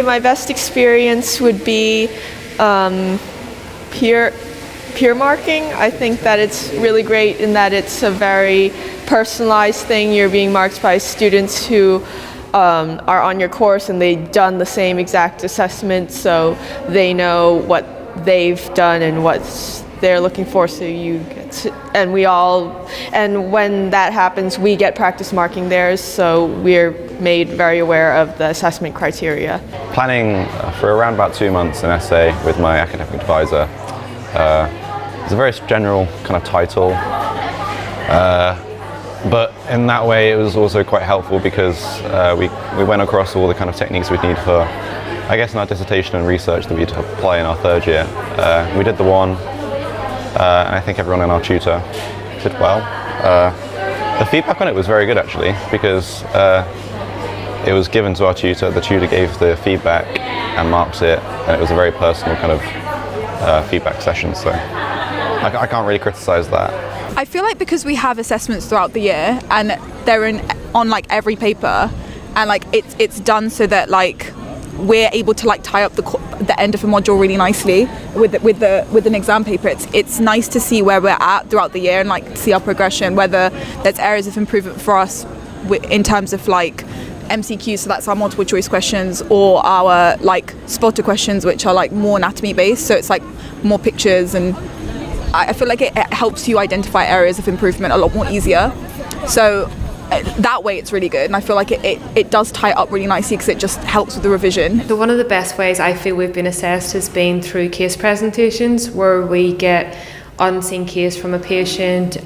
My best experience would be peer marking. I think that it's really great in that it's a very personalized thing. You're being marked by students who are on your course and they've done the same exact assessment, so they know what they've done and what they're looking for, so you get to, and when that happens, we get practice marking theirs, so we're made very aware of the assessment criteria. Planning for around about 2 months an essay with my academic advisor. It's a very general kind of title, but in that way it was also quite helpful because we went across all the kind of techniques we'd need for, I guess, in our dissertation and research that we'd apply in our third year. We did the one, and I think everyone in our tutor did well. The feedback on it was very good actually, because it was given to our tutor, the tutor gave the feedback and marks it, and it was a very personal kind of feedback session, so I can't really criticise that. I feel like because we have assessments throughout the year and they're on like every paper, and like it's done so that like we're able to like tie up the end of a module really nicely with an exam paper. It's nice to see where we're at throughout the year and like see our progression, whether there's areas of improvement for us in terms of like MCQs, so that's our multiple choice questions, or our like spotter questions, which are like more anatomy based, so it's like more pictures, and I feel like it helps you identify areas of improvement a lot more easier. So that way it's really good, and I feel like it does tie up really nicely because it just helps with the revision. One of the best ways I feel we've been assessed has been through case presentations, where we get unseen case from a patient,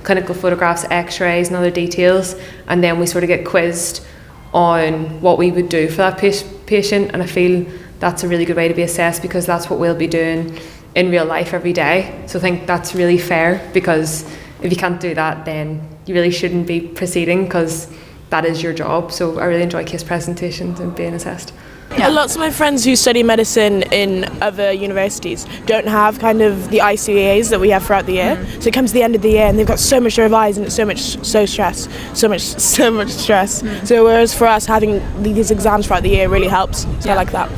clinical photographs, x-rays and other details, and then we sort of get quizzed on what we would do for that patient, and I feel that's a really good way to be assessed because that's what we'll be doing in real life every day. So I think that's really fair, because if you can't do that, then you really shouldn't be proceeding, because that is your job. So I really enjoy case presentations and being assessed. Yeah. Lots of my friends who study medicine in other universities don't have kind of the ICAs that we have throughout the year. So it comes to the end of the year and they've got so much to revise, and it's so much stress. So whereas for us, having these exams throughout the year really helps. So I like that.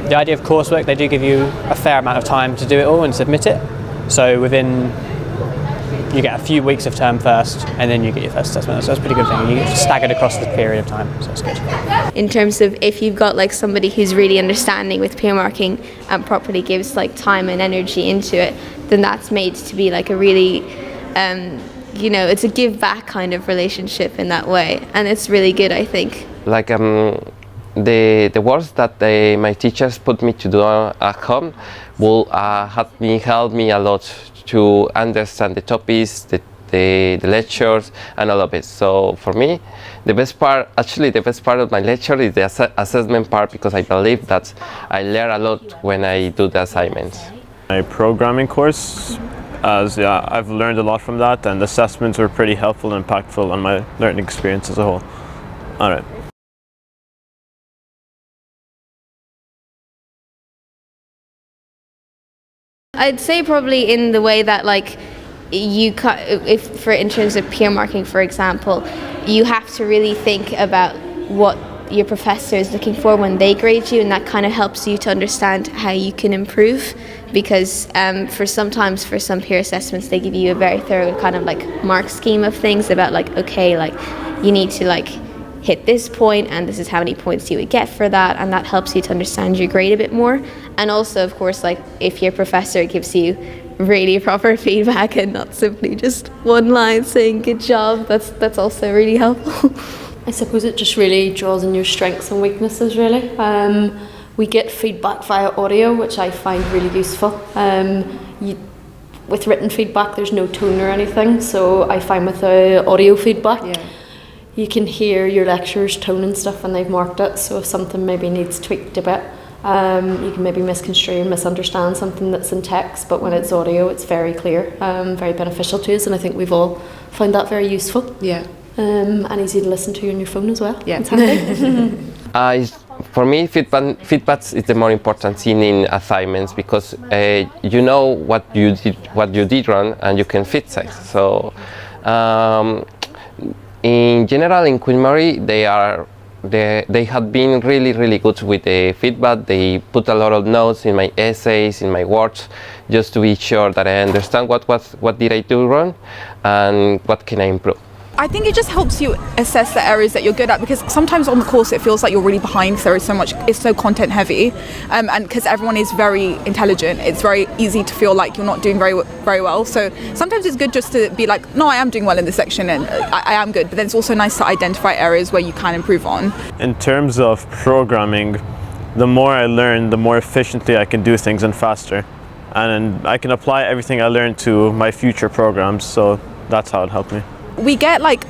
The idea of coursework, they do give you a fair amount of time to do it all and submit it. So you get a few weeks of term first, and then you get your first assessment. So that's a pretty good thing. You get staggered across the period of time, so it's good. In terms of if you've got like somebody who's really understanding with peer marking and properly gives like time and energy into it, then that's made to be like a really, it's a give back kind of relationship in that way, and it's really good, I think. Like the works that my teachers put me to do at home will help me a lot to understand the topics, the lectures and all of it. So for me, the best part of my lecture is the assessment part, because I believe that I learn a lot when I do the assignments. My programming course, I've learned a lot from that, and the assessments were pretty helpful and impactful on my learning experience as a whole. All right. I'd say probably in the way that like in terms of peer marking, for example, you have to really think about what your professor is looking for when they grade you, and that kind of helps you to understand how you can improve, because for some peer assessments they give you a very thorough kind of like mark scheme of things about like, okay, like you need to like hit this point and this is how many points you would get for that, and that helps you to understand your grade a bit more. And also, of course, like if your professor gives you really proper feedback and not simply just one line saying good job, that's also really helpful. I suppose it just really draws on your strengths and weaknesses, really. We get feedback via audio, which I find really useful. With written feedback, there's no tone or anything, so I find with the audio feedback, you can hear your lecturer's tone and stuff when they've marked it, so if something maybe needs tweaked a bit, you can maybe misconstrue and misunderstand something that's in text, but when it's audio it's very clear, very beneficial to us, and I think we've all found that very useful. And easy to listen to on your phone as well. It's handy. For me, feedback is the more important thing in assignments, because you know what you did wrong and you can fix it. So in general, in Queen Mary, they are they had been really good with the feedback. They put a lot of notes in my essays, in my works, just to be sure that I understand what did I do wrong and what can I improve. I think it just helps you assess the areas that you're good at, because sometimes on the course it feels like you're really behind because there is so much, it's so content heavy, and because everyone is very intelligent, it's very easy to feel like you're not doing very well. So sometimes it's good just to be like, no, I am doing well in this section and I am good, but then it's also nice to identify areas where you can improve on. In terms of programming, the more I learn, the more efficiently I can do things and faster. And I can apply everything I learned to my future programs, so that's how it helped me. We get like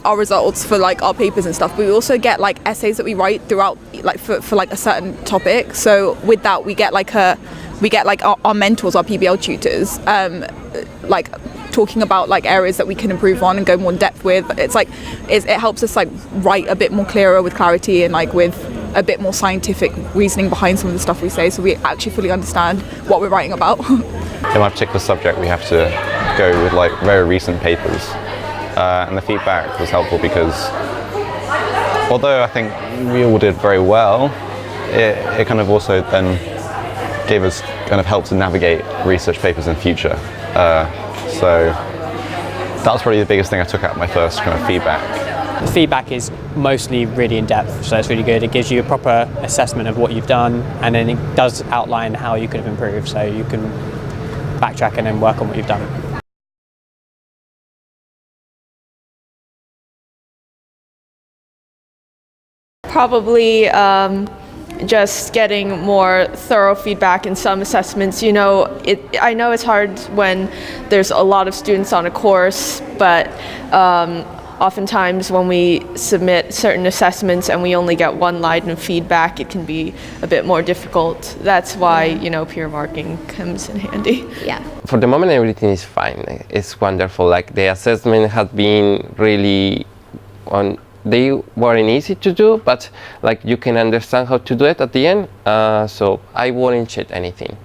our results for like our papers and stuff, but we also get like essays that we write throughout, like for like a certain topic. So with that we get like our mentors, our PBL tutors, like talking about like areas that we can improve on and go more in depth with. It helps us like write a bit more clearer with clarity and like with a bit more scientific reasoning behind some of the stuff we say, so we actually fully understand what we're writing about. In my particular subject, we have to go with like very recent papers. And the feedback was helpful because although I think we all did very well, it kind of also then gave us kind of help to navigate research papers in future. So that was probably the biggest thing I took out of my first kind of feedback. The feedback is mostly really in-depth, so it's really good. It gives you a proper assessment of what you've done, and then it does outline how you could have improved, so you can backtrack and then work on what you've done. Probably just getting more thorough feedback in some assessments. You know, I know it's hard when there's a lot of students on a course, but oftentimes when we submit certain assessments and we only get one line of feedback, it can be a bit more difficult. That's why, you know, peer marking comes in handy. Yeah. For the moment, everything is fine. It's wonderful. Like the assessment had been really they weren't easy to do, but like you can understand how to do it at the end. So I wouldn't change anything.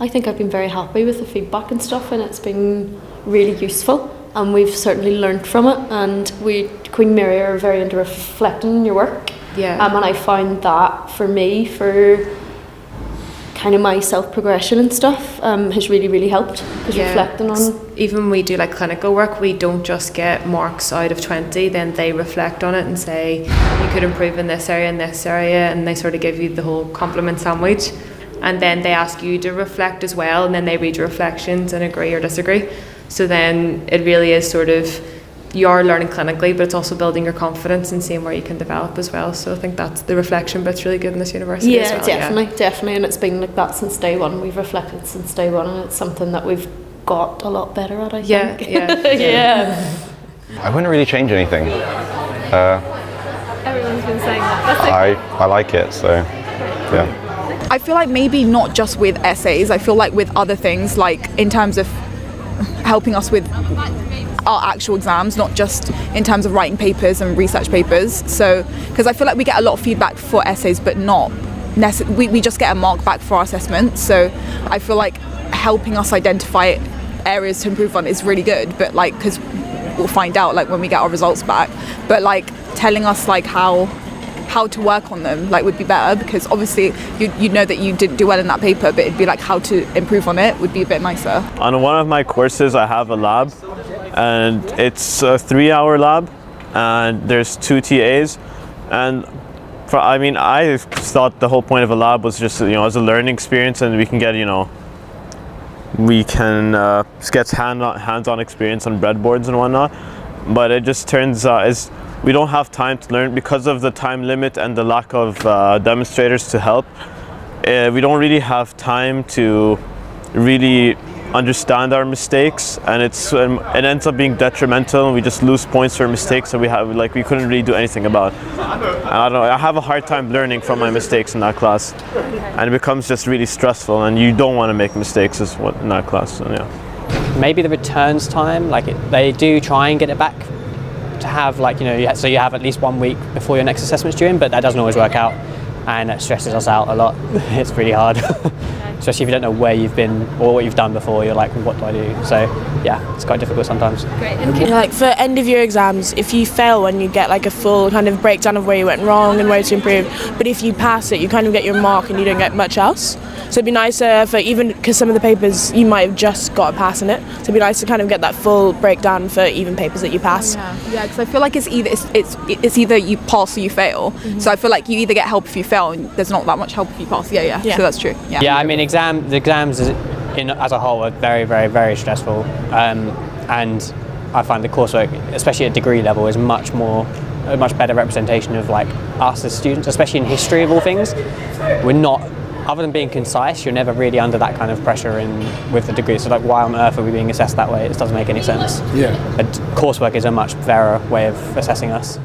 I think I've been very happy with the feedback and stuff, and it's been really useful. And we've certainly learned from it, and Queen Mary are very into reflecting on your work. Yeah. And I found that for me, for kind of my self-progression and stuff, has really helped, because reflecting on... Even when we do like clinical work, we don't just get marks out of 20, then they reflect on it and say, you could improve in this area and they sort of give you the whole compliment sandwich. And then they ask you to reflect as well, and then they read your reflections and agree or disagree. So then it really is sort of, you are learning clinically, but it's also building your confidence and seeing where you can develop as well. So I think that's the reflection bit's really good in this university as well. Definitely, and it's been like that since day one. We've reflected since day one, and it's something that we've got a lot better at, I think. Yeah. I wouldn't really change anything. Everyone's been saying that. I like it, so yeah. I feel like maybe not just with essays, I feel like with other things, like in terms of helping us with our actual exams, not just in terms of writing papers and research papers. So, because I feel like we get a lot of feedback for essays, but not necessarily, we just get a mark back for our assessment. So I feel like helping us identify areas to improve on is really good, but like, because we'll find out like when we get our results back, but like telling us like how to work on them like would be better, because obviously you know that you didn't do well in that paper, but it'd be like how to improve on it would be a bit nicer. On one of my courses I have a lab, and it's a 3-hour lab, and there's 2 TAs, and I thought the whole point of a lab was just, you know, as a learning experience, and we can get, you know, get hands-on experience on breadboards and whatnot, but it just turns out we don't have time to learn because of the time limit and the lack of demonstrators to help. We don't really have time to really understand our mistakes, and it ends up being detrimental, and we just lose points for mistakes that we couldn't really do anything about. And I don't know, I have a hard time learning from my mistakes in that class, and it becomes just really stressful, and you don't want to make mistakes in that class. So, yeah. Maybe the returns time, they do try and get it back to have, like, you know, so you have at least 1 week before your next assessment's due in, but that doesn't always work out, and it stresses us out a lot. It's really hard. especially if you don't know where you've been or what you've done before. You're like, what do I do? So yeah, it's quite difficult sometimes. Like for end of year exams, if you fail one, you get like a full kind of breakdown of where you went wrong and where to improve. But if you pass it, you kind of get your mark and you don't get much else. So it'd be nicer for, even because some of the papers you might have just got a pass in it, so it'd be nice to kind of get that full breakdown for even papers that you pass. Yeah, because I feel like it's either you pass or you fail. So I feel like you either get help if you fail, and there's not that much help if you pass. Yeah. So that's true. Yeah, I mean, the exams as a whole are very, very, very stressful, and I find the coursework, especially at degree level, is a much better representation of like us as students, especially in history of all things. We're not, other than being concise, you're never really under that kind of pressure with the degree. So like, why on earth are we being assessed that way? It doesn't make any sense. Yeah. But coursework is a much fairer way of assessing us.